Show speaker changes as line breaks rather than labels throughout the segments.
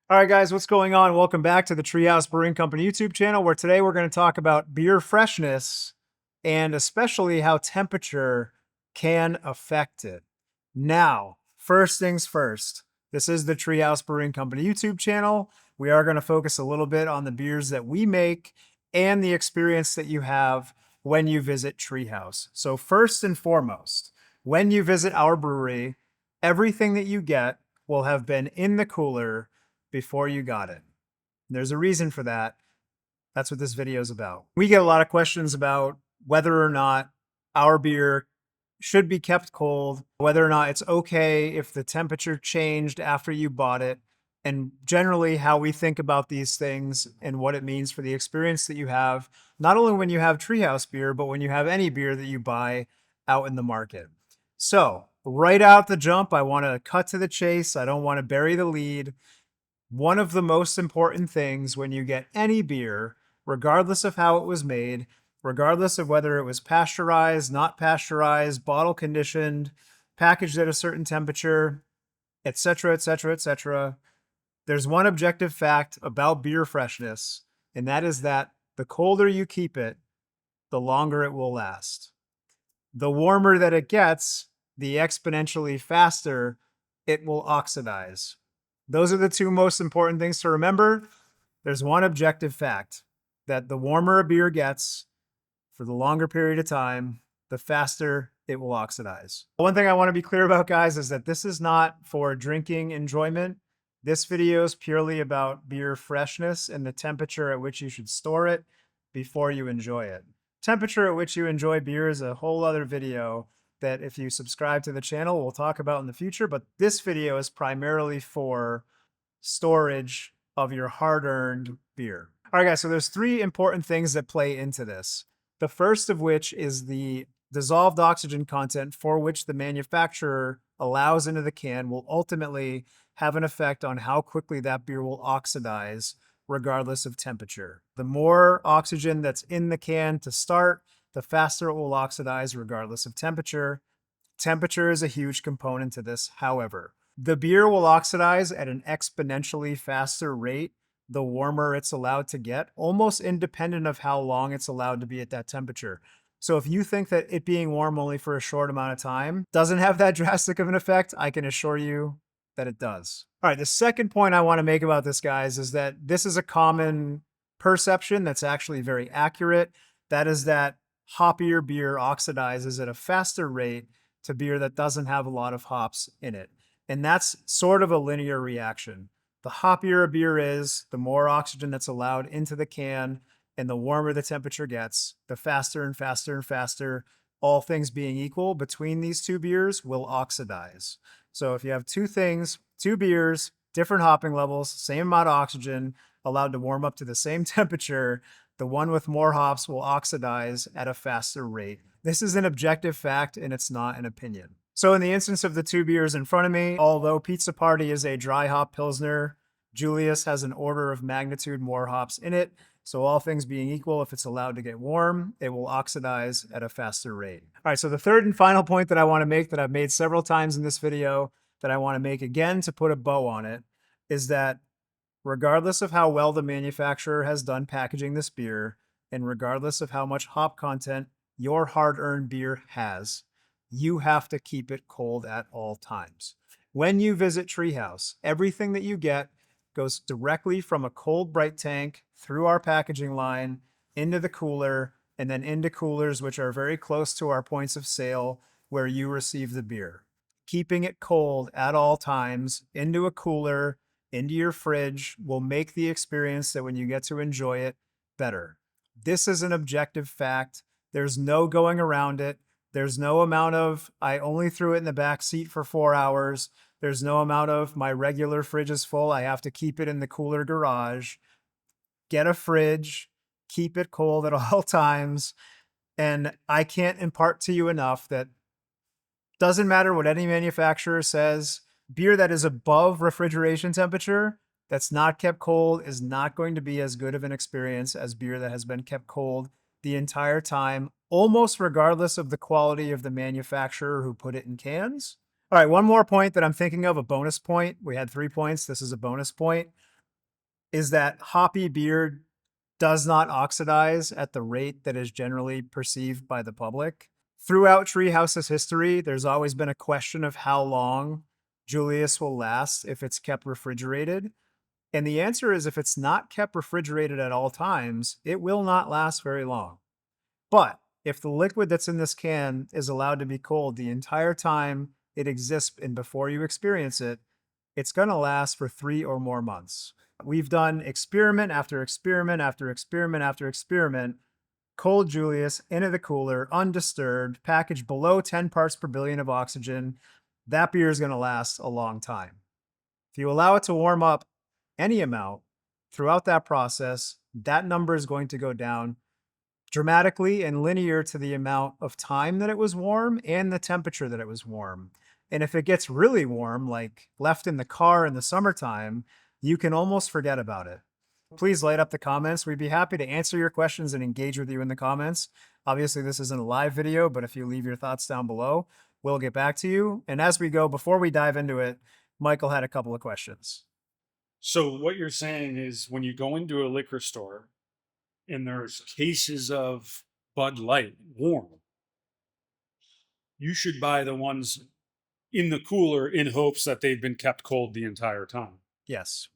All right, guys, what's going on? Welcome back to the Treehouse Brewing Company YouTube channel, where today we're going to talk about beer freshness and especially how temperature can affect it. Now, first things first, this is the Treehouse Brewing Company YouTube channel. We are going to focus a little bit on the beers that we make and the experience that you have when you visit Treehouse. So first and foremost, when you visit our brewery, everything that you get will have been in the cooler before you got it. There's a reason for that. That's what this video is about. We get a lot of questions about whether or not our beer should be kept cold, whether or not it's okay if the temperature changed after you bought it, and generally how we think about these things and what it means for the experience that you have, not only when you have Treehouse beer, but when you have any beer that you buy out in the market. So right out the jump, I want to cut to the chase. I don't want to bury the lead. One of the most important things when you get any beer, regardless of how it was made, regardless of whether it was pasteurized, not pasteurized, bottle conditioned, packaged at a certain temperature, etc., etc., etc., there's one objective fact about beer freshness, and that is that the colder you keep it, the longer it will last. The warmer that it gets, the exponentially faster it will oxidize. Those are the two most important things to remember. There's one objective fact that the warmer a beer gets for the longer period of time, the faster it will oxidize. One thing I want to be clear about, guys, is that this is not for drinking enjoyment. This video is purely about beer freshness and the temperature at which you should store it before you enjoy it. Temperature at which you enjoy beer is a whole other video that if you subscribe to the channel, we'll talk about in the future, but this video is primarily for storage of your hard-earned beer. All right, guys, so there's three important things that play into this. The first of which is the dissolved oxygen content for which the manufacturer allows into the can will ultimately have an effect on how quickly that beer will oxidize regardless of temperature. The more oxygen that's in the can to start, the faster it will oxidize regardless of temperature. Temperature is a huge component to this, however. The beer will oxidize at an exponentially faster rate the warmer it's allowed to get, almost independent of how long it's allowed to be at that temperature. So if you think that it being warm only for a short amount of time doesn't have that drastic of an effect, I can assure you that it does. All right, the second point I want to make about this, guys, is that this is a common perception that's actually very accurate. That is that hoppier beer oxidizes at a faster rate to beer that doesn't have a lot of hops in it. And that's sort of a linear reaction. The hoppier a beer is, the more oxygen that's allowed into the can, and the warmer the temperature gets, the faster and faster and faster, all things being equal, between these two beers will oxidize. So if you have two things, two beers, different hopping levels, same amount of oxygen, allowed to warm up to the same temperature, the one with more hops will oxidize at a faster rate. This is an objective fact, and it's not an opinion. So in the instance of the two beers in front of me, although Pizza Party is a dry hop Pilsner, Julius has an order of magnitude more hops in it. So all things being equal, if it's allowed to get warm, it will oxidize at a faster rate. All right, so the third and final point that I want to make, that I've made several times in this video, that I want to make again to put a bow on it, is that regardless of how well the manufacturer has done packaging this beer, and regardless of how much hop content your hard-earned beer has, you have to keep it cold at all times. When you visit Treehouse, everything that you get goes directly from a cold bright tank through our packaging line into the cooler, and then into coolers which are very close to our points of sale where you receive the beer. Keeping it cold at all times into a cooler, into your fridge, will make the experience that when you get to enjoy it better. This is an objective fact. There's no going around it. There's no amount of, I only threw it in the back seat for 4 hours. There's no amount of, my regular fridge is full, I have to keep it in the cooler garage. Get a fridge, keep it cold at all times. And I can't impart to you enough that doesn't matter what any manufacturer says, beer that is above refrigeration temperature, that's not kept cold, is not going to be as good of an experience as beer that has been kept cold the entire time, almost regardless of the quality of the manufacturer who put it in cans. All right, one more point that I'm thinking of, a bonus point. We had 3 points. This is a bonus point. is that hoppy beer does not oxidize at the rate that is generally perceived by the public. Throughout Treehouse's history, there's always been a question of how long Julius will last if it's kept refrigerated. And the answer is if it's not kept refrigerated at all times, it will not last very long. But if the liquid that's in this can is allowed to be cold the entire time it exists and before you experience it, it's going to last for 3 or more months. We've done experiment after experiment after experiment after experiment. Cold Julius into the cooler, undisturbed, packaged below 10 parts per billion of oxygen. That beer is going to last a long time. If you allow it to warm up any amount throughout that process, that number is going to go down dramatically and linear to the amount of time that it was warm and the temperature that it was warm. And if it gets really warm, like left in the car in the summertime, you can almost forget about it. Please light up the comments. We'd be happy to answer your questions and engage with you in the comments. Obviously, this isn't a live video, but if you leave your thoughts down below, we'll get back to you. And as we go, before we dive into it, Michael had a couple of questions.
So what you're saying is when you go into a liquor store and there's cases of Bud Light warm, you should buy the ones in the cooler in hopes that they've been kept cold the entire time.
Yes.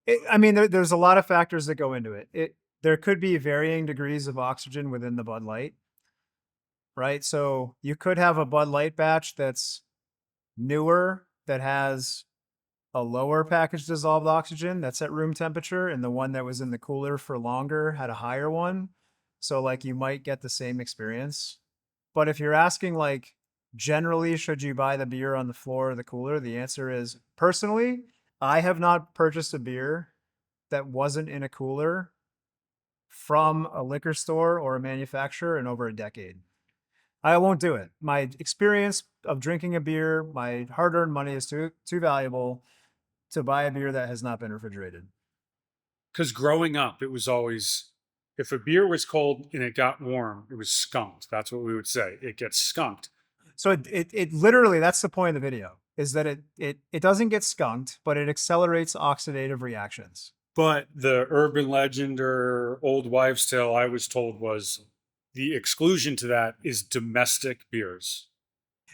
There's a lot of factors that go into it. There could be varying degrees of oxygen within the Bud Light, right? So you could have a Bud Light batch that's newer that has a lower package dissolved oxygen that's at room temperature, and the one that was in the cooler for longer had a higher one. So like you might get the same experience. But if you're asking like generally should you buy the beer on the floor or the cooler, the answer is personally, I have not purchased a beer that wasn't in a cooler from a liquor store or a manufacturer in over a decade. I won't do it. My experience of drinking a beer, my hard-earned money is too valuable to buy a beer that has not been refrigerated.
Because growing up, it was always, if a beer was cold and it got warm, it was skunked. That's what we would say. It gets skunked.
So it literally, that's the point of the video, is that it doesn't get skunked, but it accelerates oxidative reactions.
But the urban legend or old wives' tale I was told was the exclusion to that is domestic beers.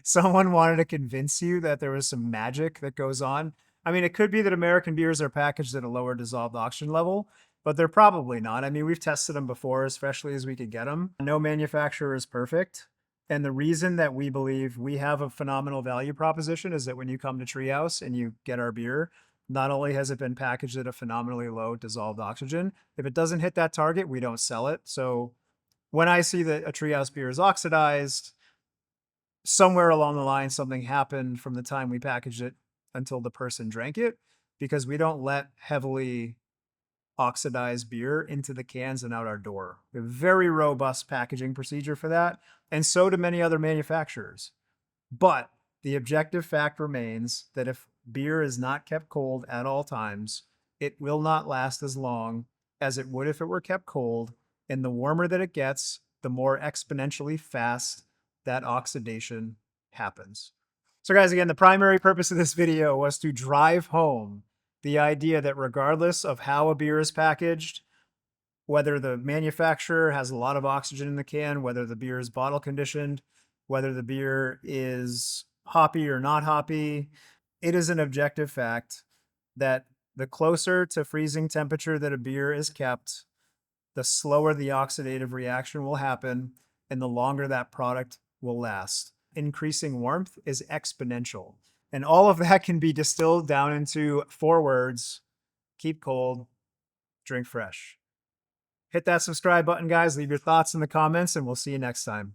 Someone wanted to convince you that there was some magic that goes on. I mean, it could be that American beers are packaged at a lower dissolved oxygen level, but they're probably not. I mean, we've tested them before as freshly as we could get them. No manufacturer is perfect. And the reason that we believe we have a phenomenal value proposition is that when you come to Treehouse and you get our beer, not only has it been packaged at a phenomenally low dissolved oxygen, if it doesn't hit that target, we don't sell it. So when I see that a Treehouse beer is oxidized, somewhere along the line, something happened from the time we packaged it until the person drank it, because we don't let heavily oxidized beer into the cans and out our door. We have a very robust packaging procedure for that, and so do many other manufacturers. But the objective fact remains that if beer is not kept cold at all times, it will not last as long as it would if it were kept cold. And the warmer that it gets, the more exponentially fast that oxidation happens. So guys, again, the primary purpose of this video was to drive home the idea that regardless of how a beer is packaged, whether the manufacturer has a lot of oxygen in the can, whether the beer is bottle conditioned, whether the beer is hoppy or not hoppy, it is an objective fact that the closer to freezing temperature that a beer is kept, the slower the oxidative reaction will happen and the longer that product will last. Increasing warmth is exponential. And all of that can be distilled down into 4 words: keep cold, drink fresh. Hit that subscribe button, guys. Leave your thoughts in the comments, and we'll see you next time.